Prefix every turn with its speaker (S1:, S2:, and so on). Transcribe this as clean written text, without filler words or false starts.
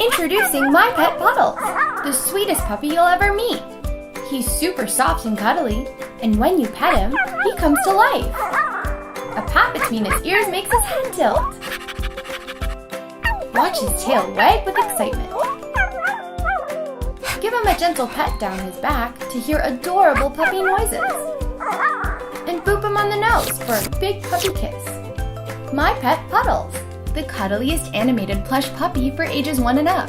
S1: Introducing My Pet Puddles, the sweetest puppy you'll ever meet. He's super soft and cuddly, and when you pet him, he comes to life. A pat between his ears makes his head tilt. Watch his tail wag with excitement. Give him a gentle pet down his back to hear adorable puppy noises. And boop him on the nose for a big puppy kiss. My Pet Puddles, the cuddliest animated plush puppy for ages 1 and up.